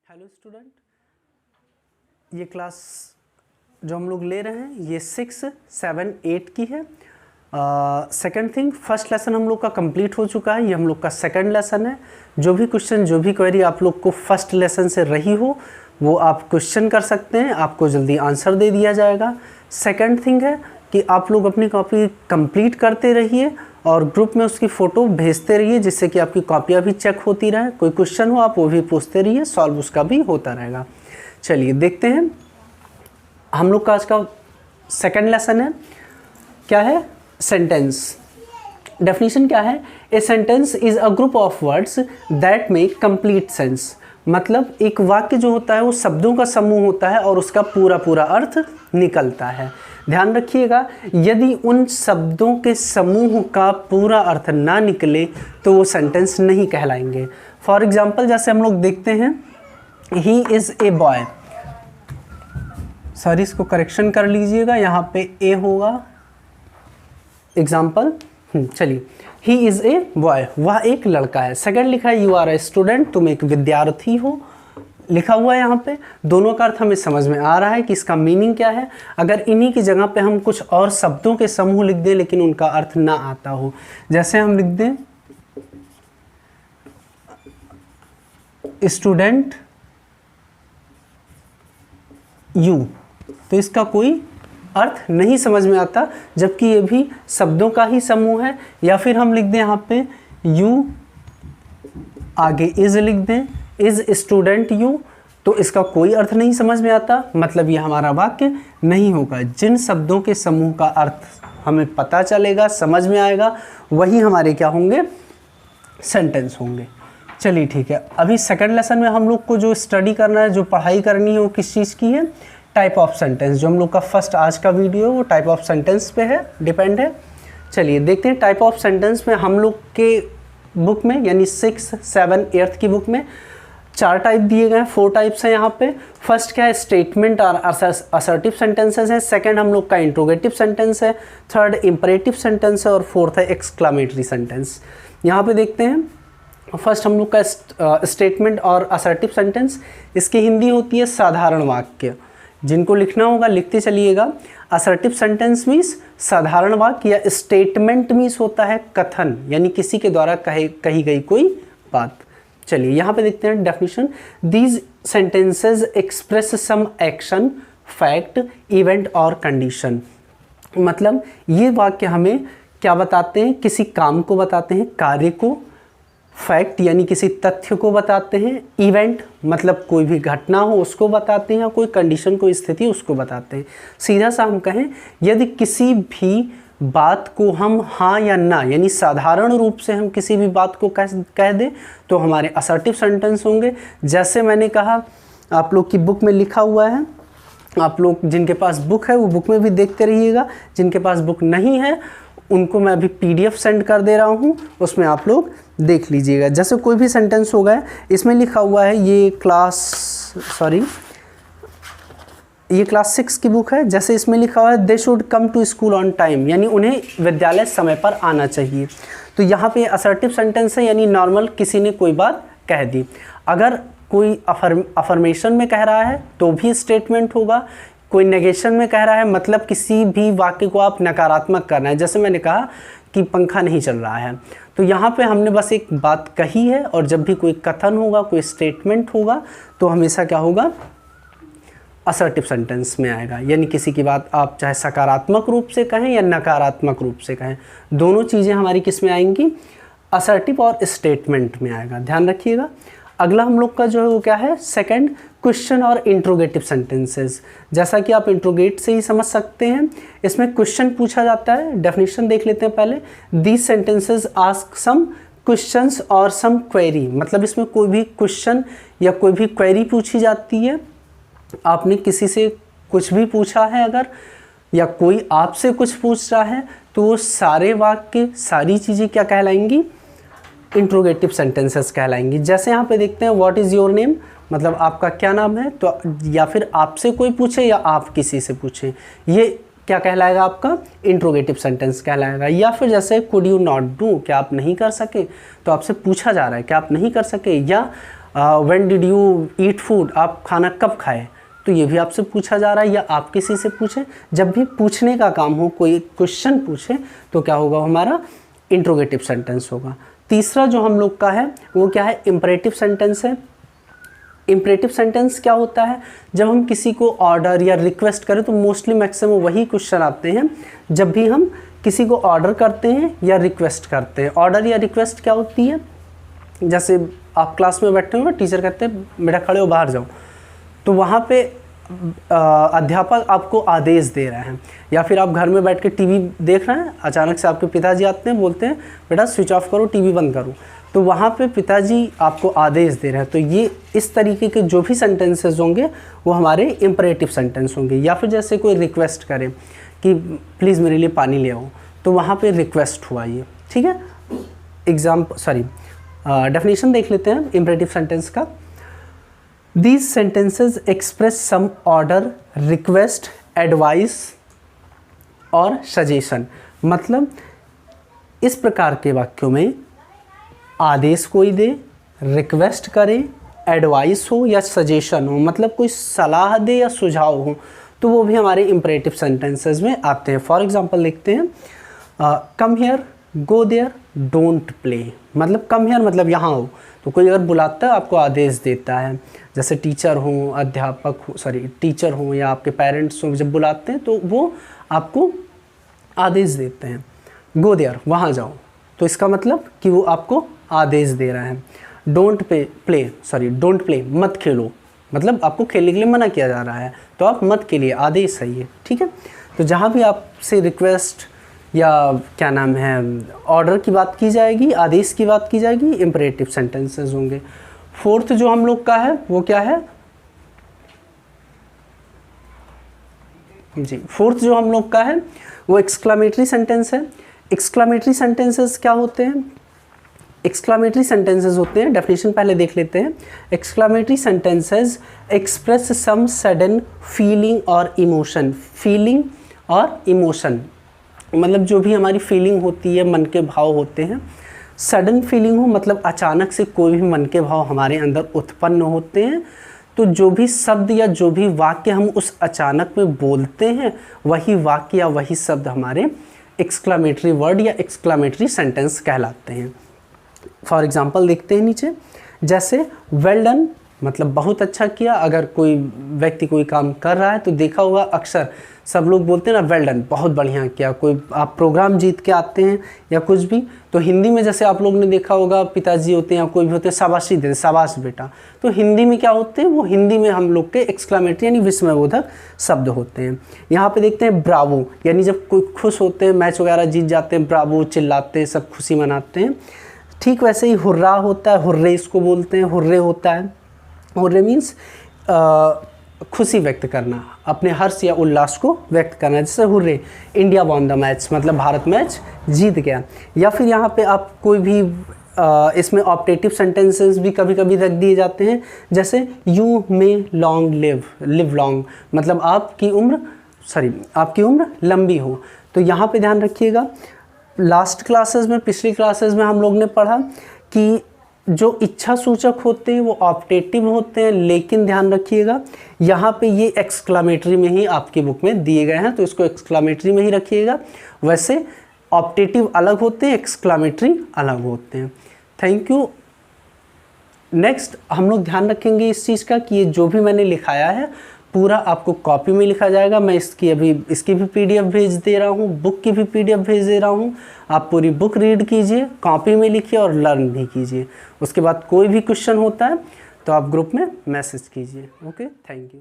Hello student, ये class जो हम लोग ले रहे हैं ये 6, 7, 8 की है। सेकंड थिंग, फर्स्ट लेसन हम लोग का कंप्लीट हो चुका है, ये हम लोग का सेकंड लेसन है। जो भी क्वेश्चन, जो भी क्वेरी आप लोग को फर्स्ट लेसन से रही हो वो आप क्वेश्चन कर सकते हैं, आपको जल्दी आंसर दे दिया जाएगा। सेकंड थिंग है कि आप लोग अपनी कॉपी कंप्लीट करते रहिए और ग्रुप में उसकी फ़ोटो भेजते रहिए, जिससे कि आपकी कॉपियाँ भी चेक होती रहे। कोई क्वेश्चन हो आप वो भी पूछते रहिए, सॉल्व उसका भी होता रहेगा। चलिए देखते हैं, हम लोग का आज का सेकंड लेसन है। क्या है? सेंटेंस। डेफिनेशन क्या है? A sentence is a group of words that make complete sense. मतलब एक वाक्य जो होता है वो शब्दों का समूह होता है और उसका पूरा पूरा अर्थ निकलता है। ध्यान रखिएगा, यदि उन शब्दों के समूह का पूरा अर्थ ना निकले तो वो सेंटेंस नहीं कहलाएंगे। फॉर एग्जाम्पल, जैसे हम लोग देखते हैं he is a boy. Sorry, इसको करेक्शन कर लीजिएगा, यहाँ पे ए होगा। एग्जाम्पल, चलिए, ही इज़ ए बॉय, वह एक लड़का है। सेकंड लिखा है यू आर ए स्टूडेंट, तुम एक विद्यार्थी हो, लिखा हुआ है यहाँ पे। दोनों का अर्थ हमें समझ में आ रहा है कि इसका मीनिंग क्या है। अगर इन्हीं की जगह पे हम कुछ और शब्दों के समूह लिख दें लेकिन उनका अर्थ ना आता हो, जैसे हम लिख दें स्टूडेंट यू, तो इसका कोई अर्थ नहीं समझ में आता, जबकि ये भी शब्दों का ही समूह है। या फिर हम लिख दें यहाँ पे यू, आगे इज लिख दें, इज स्टूडेंट यू, तो इसका कोई अर्थ नहीं समझ में आता, मतलब ये हमारा वाक्य नहीं होगा। जिन शब्दों के समूह का अर्थ हमें पता चलेगा, समझ में आएगा, वही हमारे क्या होंगे? सेंटेंस होंगे। चलिए ठीक है, अभी सेकंड लेसन में हम लोग को जो स्टडी करना है, जो पढ़ाई करनी है, वो किस चीज़ की है? Type of sentence. जो हम लोग का फर्स्ट आज का वीडियो वो टाइप ऑफ सेंटेंस पे है, डिपेंड है। चलिए देखते हैं, टाइप ऑफ सेंटेंस में हम लोग के बुक में यानी 6, 7, 8 की बुक में 4 टाइप दिए गए हैं, 4 टाइप्स हैं यहाँ पे। फर्स्ट क्या है? स्टेटमेंट और असर्टिव सेंटेंसेस है। सेकंड हम लोग का इंट्रोगेटिव सेंटेंस है। थर्ड इंपरेटिव सेंटेंस है और फोर्थ है एक्सक्लामेटरी सेंटेंस। यहाँ पे देखते हैं, फर्स्ट हम लोग का स्टेटमेंट और असर्टिव सेंटेंस, इसकी हिंदी होती है साधारण वाक्य। जिनको लिखना होगा लिखते चलिएगा। असर्टिव सेंटेंस मीन्स साधारण वाक्य, या स्टेटमेंट मीन्स होता है कथन, यानी किसी के द्वारा कही गई कोई बात। चलिए यहाँ पे देखते हैं definition. These sentences express some action, fact, event और कंडीशन। मतलब ये वाक्य हमें क्या बताते हैं? किसी काम को बताते हैं, कार्य को। फैक्ट यानी किसी तथ्य को बताते हैं। इवेंट मतलब कोई भी घटना हो उसको बताते हैं, या कोई कंडीशन, कोई स्थिति उसको बताते हैं। सीधा सा हम कहें, यदि किसी भी बात को हम हाँ या ना यानी साधारण रूप से हम किसी भी बात को कह दें तो हमारे असर्टिव सेंटेंस होंगे। जैसे मैंने कहा, आप लोग की बुक में लिखा हुआ है, आप लोग जिनके पास बुक है वो बुक में भी देखते रहिएगा। जिनके पास बुक नहीं है उनको मैं अभी PDF सेंड कर दे रहा हूँ, उसमें आप लोग देख लीजिएगा। जैसे कोई भी सेंटेंस होगा, इसमें लिखा हुआ है, ये क्लास 6 की बुक है। जैसे इसमें लिखा हुआ है they should come to school on time, यानी उन्हें विद्यालय समय पर आना चाहिए। तो यहाँ पे असर्टिव सेंटेंस है, यानी नॉर्मल किसी ने कोई बात कह दी। अगर कोई अफर्मेशन में कह रहा है तो भी स्टेटमेंट होगा। कोई नेगेशन में कह रहा है, मतलब किसी भी वाक्य को आप नकारात्मक करना है। जैसे मैंने कहा कि पंखा नहीं चल रहा है, तो यहाँ पे हमने बस एक बात कही है। और जब भी कोई कथन होगा, कोई स्टेटमेंट होगा, तो हमेशा क्या होगा? असर्टिव सेंटेंस में आएगा। यानी किसी की बात आप चाहे सकारात्मक रूप से कहें या नकारात्मक रूप से कहें, दोनों चीज़ें हमारी किस में आएंगी? असर्टिव और स्टेटमेंट में आएगा। ध्यान रखिएगा। अगला हम लोग का जो है वो क्या है? सेकंड, क्वेश्चन और इंट्रोगेटिव सेंटेंसेस। जैसा कि आप इंट्रोगेट से ही समझ सकते हैं, इसमें क्वेश्चन पूछा जाता है। डेफिनेशन देख लेते हैं पहले। These sentences ask some questions और सम क्वेरी। मतलब इसमें कोई भी क्वेश्चन या कोई भी क्वेरी पूछी जाती है। आपने किसी से कुछ भी पूछा है अगर, या कोई आपसे कुछ पूछ रहा है, तो वो सारे वाक्य, सारी चीज़ें क्या कहलाएंगी? Interrogative sentences कहलाएंगी। जैसे यहाँ पे देखते हैं व्हाट इज़ योर नेम, मतलब आपका क्या नाम है। तो या फिर आपसे कोई पूछे या आप किसी से पूछें, ये क्या कहलाएगा? आपका इंट्रोगेटिव सेंटेंस कहलाएगा। या फिर जैसे कुड यू नॉट डू, क्या आप नहीं कर सके, तो आपसे पूछा जा रहा है क्या आप नहीं कर सके। या when did you eat food, आप खाना कब खाए, तो ये भी आपसे पूछा जा रहा है, या आप किसी से पूछे। जब भी पूछने का काम हो, कोई क्वेश्चन पूछे, तो क्या होगा, हमारा इंट्रोगेटिव सेंटेंस होगा। तीसरा जो हम लोग का है वो क्या है, इम्परेटिव सेंटेंस है। इम्परेटिव सेंटेंस क्या होता है, जब हम किसी को ऑर्डर या रिक्वेस्ट करें, तो मोस्टली मैक्सिमम वही क्वेश्चन आते हैं जब भी हम किसी को ऑर्डर करते हैं या रिक्वेस्ट करते हैं। ऑर्डर या रिक्वेस्ट क्या होती है, जैसे आप क्लास में बैठे हो, टीचर कहते हैं बेटा खड़े हो बाहर जाओ, तो वहाँ पे अध्यापक आपको आदेश दे रहे हैं। या फिर आप घर में बैठ के टीवी देख रहे हैं, अचानक से आपके पिताजी आते हैं, बोलते हैं बेटा स्विच ऑफ करो, टीवी बंद करो, तो वहाँ पे पिताजी आपको आदेश दे रहे हैं। तो ये इस तरीके के जो भी सेंटेंसेस होंगे वो हमारे इम्परेटिव सेंटेंस होंगे। या फिर जैसे कोई रिक्वेस्ट करे कि प्लीज़ मेरे लिए पानी ले आओ, तो वहाँ पे रिक्वेस्ट हुआ ये, ठीक है। डेफिनेशन देख लेते हैं इम्परेटिव सेंटेंस का। These sentences express some order, request, advice और suggestion। मतलब इस प्रकार के वाक्यों में आदेश कोई दे, रिक्वेस्ट करे, एडवाइस हो या सजेशन हो, मतलब कोई सलाह दे या सुझाव हो, तो वो भी हमारे इम्परेटिव सेंटेंसेस में आते हैं। फॉर एग्जांपल लिखते हैं come here, go there, don't play. मतलब कम हियर मतलब यहाँ हो, तो कोई अगर बुलाता है आपको आदेश देता है, जैसे टीचर हो, अध्यापक हो, टीचर हो या आपके पेरेंट्स हो, जब बुलाते हैं तो वो आपको आदेश देते हैं। गो देयर, वहाँ जाओ, तो इसका मतलब कि वो आपको आदेश दे रहा है। डोंट प्ले, मत खेलो, मतलब आपको खेलने के लिए मना किया जा रहा है, तो आप मत खेलिए, आदेश है ये, ठीक है। तो जहाँ भी आपसे रिक्वेस्ट या क्या नाम है ऑर्डर की बात की जाएगी, आदेश की बात की जाएगी, इम्परेटिव सेंटेंसेस होंगे। फोर्थ जो हम लोग का है वो क्या है जी, फोर्थ जो हम लोग का है वो एक्सक्लामेटरी सेंटेंस है। एक्सक्लामेटरी सेंटेंसेस क्या होते हैं, एक्सक्लामेटरी सेंटेंसेस होते हैं, डेफिनेशन पहले देख लेते हैं। Exclamatory sentences express some sudden feeling और इमोशन। फीलिंग और इमोशन मतलब जो भी हमारी फीलिंग होती है, मन के भाव होते हैं। सडन फीलिंग हो मतलब अचानक से कोई भी मन के भाव हमारे अंदर उत्पन्न होते हैं, तो जो भी शब्द या जो भी वाक्य हम उस अचानक में बोलते हैं, वही वाक्य या वही शब्द हमारे एक्सक्लामेटरी वर्ड या एक्सक्लामेटरी सेंटेंस कहलाते हैं। फॉर एग्जांपल देखते हैं नीचे, जैसे वेल डन मतलब बहुत अच्छा किया। अगर कोई व्यक्ति कोई काम कर रहा है तो देखा होगा अक्सर सब लोग बोलते हैं ना वेल डन, बहुत बढ़िया किया। कोई आप प्रोग्राम जीत के आते हैं या कुछ भी, तो हिंदी में जैसे आप लोग ने देखा होगा पिताजी होते हैं या कोई भी होते हैं शाबाशी देते, शाबाश बेटा। तो हिंदी में क्या होते हैं, वो हिंदी में हम लोग के एक्सक्लामेटरी यानी विस्मयबोधक शब्द होते हैं। यहाँ पे देखते हैं ब्रावो, यानी जब कोई खुश होते हैं, मैच वगैरह जीत जाते हैं, ब्रावो चिल्लाते हैं, सब खुशी मनाते हैं। ठीक वैसे ही हुर्रा होता है, हुर्रे इसको बोलते हैं, हुर्रे होता है। हुर्रे मीन्स खुशी व्यक्त करना, अपने हर्ष या उल्लास को व्यक्त करना। जैसे hurray India won the match मतलब भारत मैच जीत गया। या फिर यहाँ पे आप कोई भी इसमें ऑप्टेटिव सेंटेंसेस भी कभी कभी रख दिए जाते हैं, जैसे you may long live long मतलब आपकी उम्र लंबी हो। तो यहाँ पे ध्यान रखिएगा, लास्ट क्लासेस में, पिछली क्लासेस में हम लोग ने पढ़ा कि जो इच्छा सूचक होते हैं वो ऑप्टेटिव होते हैं, लेकिन ध्यान रखिएगा यहाँ पे ये एक्सक्लामेटरी में ही आपकी बुक में दिए गए हैं, तो इसको एक्सक्लामेटरी में ही रखिएगा। वैसे ऑप्टेटिव अलग होते हैं, एक्सक्लामेटरी अलग होते हैं। Thank you. नेक्स्ट हम लोग ध्यान रखेंगे इस चीज़ का कि ये जो भी मैंने लिखाया है पूरा आपको कॉपी में लिखा जाएगा। मैं इसकी भी पीडीएफ भेज दे रहा हूँ, बुक की भी पीडीएफ भेज दे रहा हूँ। आप पूरी बुक रीड कीजिए, कॉपी में लिखिए और लर्न भी कीजिए। उसके बाद कोई भी क्वेश्चन होता है तो आप ग्रुप में मैसेज कीजिए। Okay, thank you.